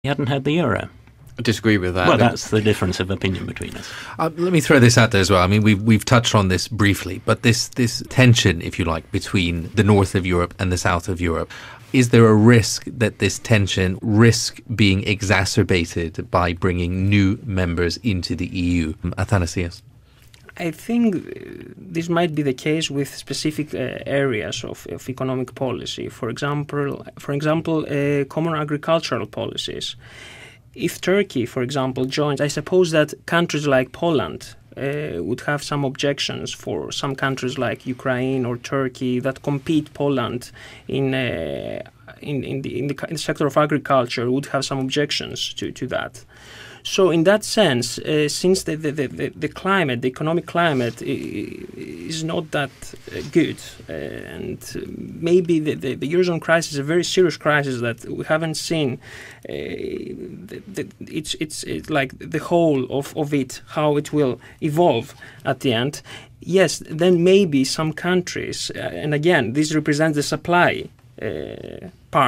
he hadn't had the euro. I disagree with that. Well, that's the difference of opinion between us. Let me throw this out there as well. I mean, we've touched on this briefly, but this tension, if you like, between the north of Europe and the south of Europe, is there a risk that this tension risk being exacerbated by bringing new members into the EU? Athanasios? I think this might be the case with specific areas of economic policy. For example, common agricultural policies. If Turkey, for example, joins, I suppose that countries like Poland would have some objections for some countries like Ukraine or Turkey that compete Poland in the sector of agriculture would have some objections to that. So in that sense, since the climate, the economic climate is not that good, and maybe the Eurozone crisis is a very serious crisis that we haven't seen. It's like the whole of it, how it will evolve at the end. Yes, then maybe some countries, and again, this represents the supply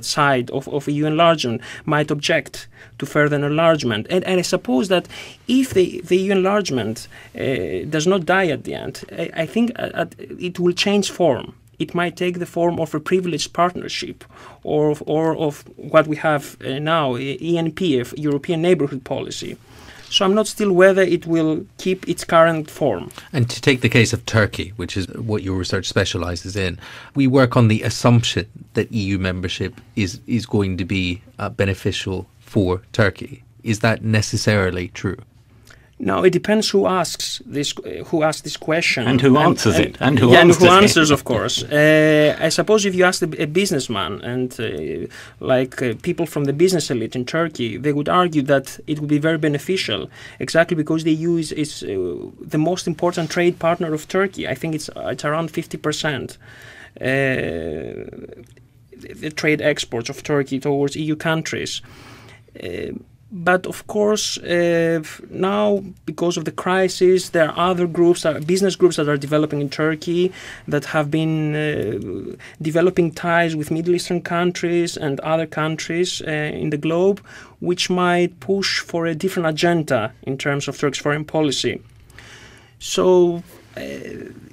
side of EU enlargement, might object to further enlargement. And I suppose that if the EU enlargement does not die at the end, I think it will change form. It might take the form of a privileged partnership or of what we have now, ENP, European Neighbourhood Policy. So I'm not still whether it will keep its current form. And to take the case of Turkey, which is what your research specialises in, we work on the assumption that EU membership is going to be beneficial for Turkey. Is that necessarily true? No, it depends who asks this question and who answers it, and who answers, of course. I suppose if you ask a businessman and people from the business elite in Turkey, they would argue that it would be very beneficial, exactly because the EU is the most important trade partner of Turkey. I think it's around 50%. The trade exports of Turkey towards EU countries. But of course, now, because of the crisis, there are other groups, business groups that are developing in Turkey that have been developing ties with Middle Eastern countries and other countries in the globe, which might push for a different agenda in terms of Turkey's foreign policy. So,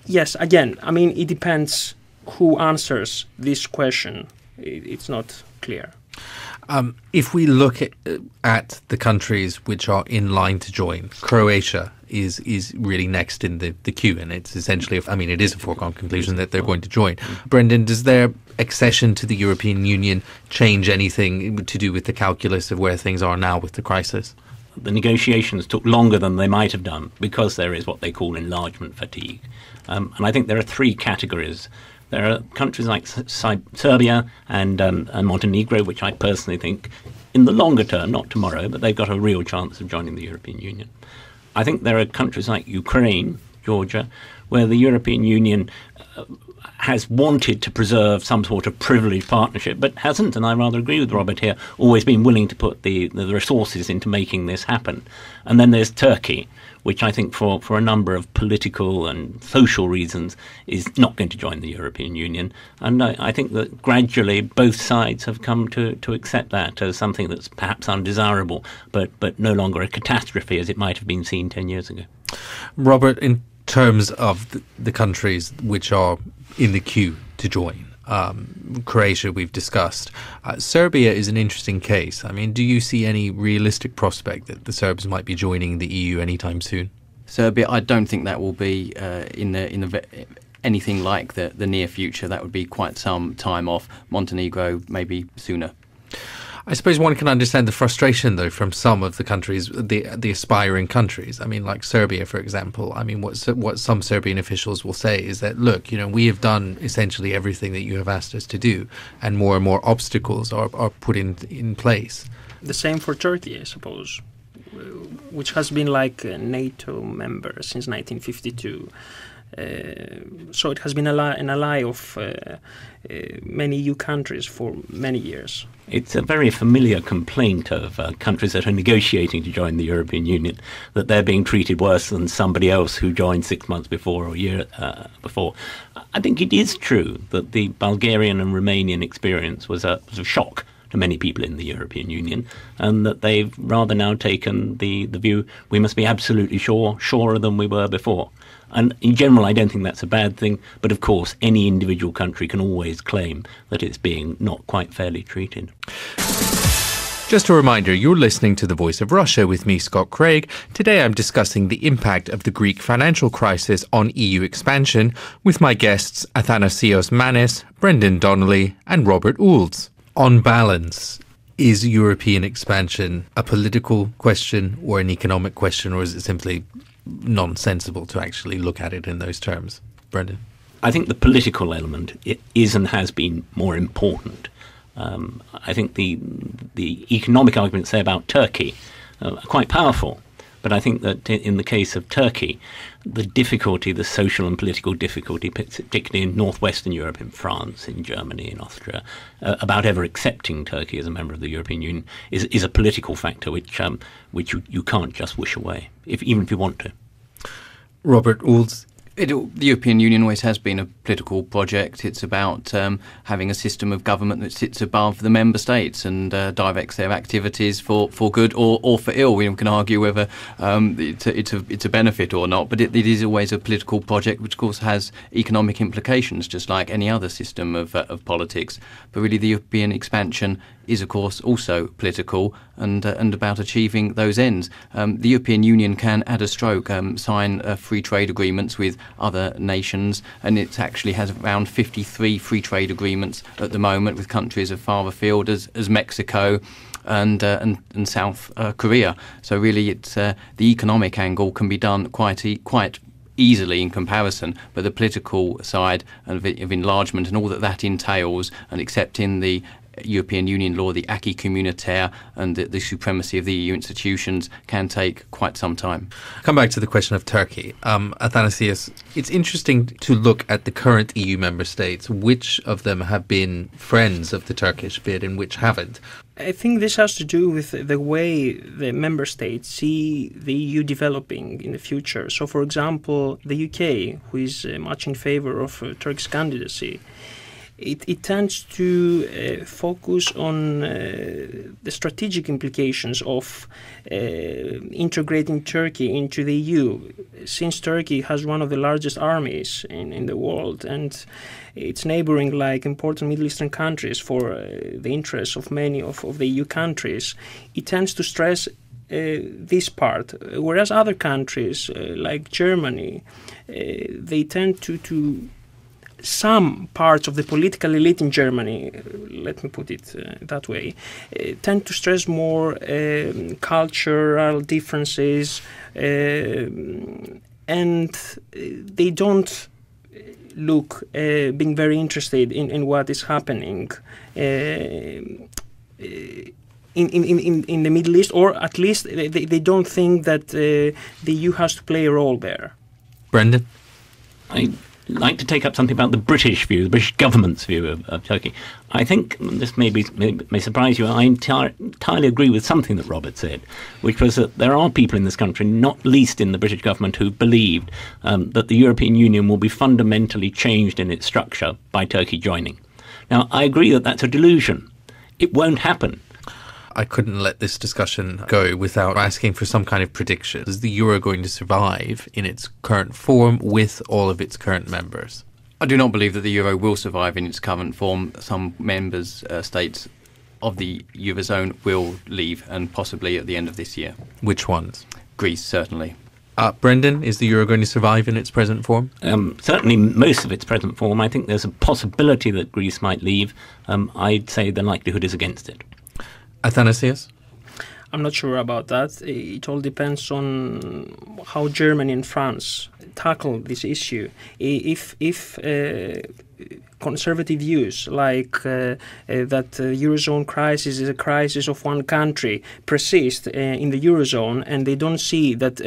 yes, again, I mean, it depends who answers this question. It's not clear. If we look at the countries which are in line to join, Croatia is really next in the queue, and it's essentially, it is a foregone conclusion that they're going to join. Brendan, does their accession to the European Union change anything to do with the calculus of where things are now with the crisis? The negotiations took longer than they might have done because there is what they call enlargement fatigue. And I think there are three categories. There are countries like Serbia and Montenegro, which I personally think, in the longer term, not tomorrow, but they've got a real chance of joining the European Union. I think there are countries like Ukraine, Georgia, where the European Union has wanted to preserve some sort of privileged partnership, but hasn't, and I rather agree with Robert here, always been willing to put the resources into making this happen. And then there's Turkey, which I think for a number of political and social reasons is not going to join the European Union. And I think that gradually both sides have come to accept that as something that's perhaps undesirable, but no longer a catastrophe as it might have been seen 10 years ago. Robert, in terms of the countries which are in the queue to join, Croatia we've discussed. Serbia is an interesting case. I mean, do you see any realistic prospect that the Serbs might be joining the EU anytime soon? Serbia, I don't think that will be in anything like the near future. That would be quite some time off. Montenegro, maybe sooner. I suppose one can understand the frustration, though, from some of the countries, the aspiring countries. I mean, like Serbia, for example. I mean, what some Serbian officials will say is that, look, we have done essentially everything that you have asked us to do, and more obstacles are put in place. The same for Turkey, I suppose, which has been like a NATO member since 1952. So it has been an ally of many EU countries for many years. It's a very familiar complaint of countries that are negotiating to join the European Union, that they're being treated worse than somebody else who joined 6 months before or a year before. I think it is true that the Bulgarian and Romanian experience was a shock to many people in the European Union, and that they've rather now taken the view we must be absolutely surer than we were before. And in general, I don't think that's a bad thing, but of course, any individual country can always claim that it's being not quite fairly treated. Just a reminder, you're listening to The Voice of Russia with me, Scott Craig. Today I'm discussing the impact of the Greek financial crisis on EU expansion with my guests Athanasios Manis, Brendan Donnely and Robert Oulds. On balance, is European expansion a political question or an economic question, or is it simply nonsensical to actually look at it in those terms? Brendan? I think the political element is and has been more important. I think the economic arguments, say, about Turkey are quite powerful. But I think that in the case of Turkey, the difficulty, the social and political difficulty, particularly in northwestern Europe, in France, in Germany, in Austria, about ever accepting Turkey as a member of the European Union is a political factor which you can't just wish away, even if you want to. Robert Oulds? The European Union always has been a political project. It's about having a system of government that sits above the member states and directs their activities for good or for ill. We can argue whether it's a benefit or not, but it is always a political project, which of course has economic implications, just like any other system of politics. But really, the European expansion is, of course, also political and about achieving those ends. The European Union can, at a stroke, sign free trade agreements with other nations, and it actually has around 53 free trade agreements at the moment with countries as far afield as Mexico and South Korea. So really, it's the economic angle can be done quite easily in comparison, but the political side of enlargement and all that entails, and accepting the European Union law, the acquis communautaire, and the supremacy of the EU institutions can take quite some time. Come back to the question of Turkey. Athanasios, it's interesting to look at the current EU member states. Which of them have been friends of the Turkish bid and which haven't? I think this has to do with the way the member states see the EU developing in the future. So, for example, the UK, who is much in favor of Turkey's candidacy, it tends to focus on the strategic implications of integrating Turkey into the EU, since Turkey has one of the largest armies in the world, and it's neighboring like important Middle Eastern countries for the interests of many of the EU countries. It tends to stress this part, whereas other countries like Germany, they tend to some parts of the political elite in Germany, let me put it that way, tend to stress more cultural differences, and they don't look being very interested in what is happening in the Middle East, or at least they don't think that the EU has to play a role there. Brendan? I'd like to take up something about the British view, the British government's view of Turkey. I think this may surprise you. I entirely agree with something that Robert said, which was that there are people in this country, not least in the British government, who believed that the European Union will be fundamentally changed in its structure by Turkey joining. Now, I agree that that's a delusion. It won't happen. I couldn't let this discussion go without asking for some kind of prediction. Is the euro going to survive in its current form with all of its current members? I do not believe that the euro will survive in its current form. Some states of the eurozone will leave, and possibly at the end of this year. Which ones? Greece, certainly. Brendan, is the euro going to survive in its present form? Certainly most of its present form. I think there's a possibility that Greece might leave. I'd say the likelihood is against it. Athanasios? I'm not sure about that. It all depends on how Germany and France tackle this issue. If conservative views like that the Eurozone crisis is a crisis of one country persist in the Eurozone, and they don't see that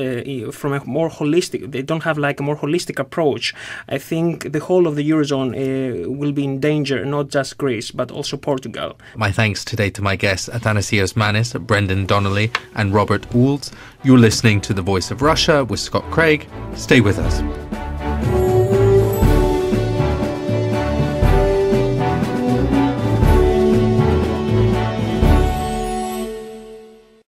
from a more holistic, they don't have like a more holistic approach, I think the whole of the Eurozone will be in danger, not just Greece, but also Portugal. My thanks today to my guests Athanasios Manis, Brendan Donnely and Robert Oulds. You're listening to The Voice of Russia with Scott Craig. Stay with us.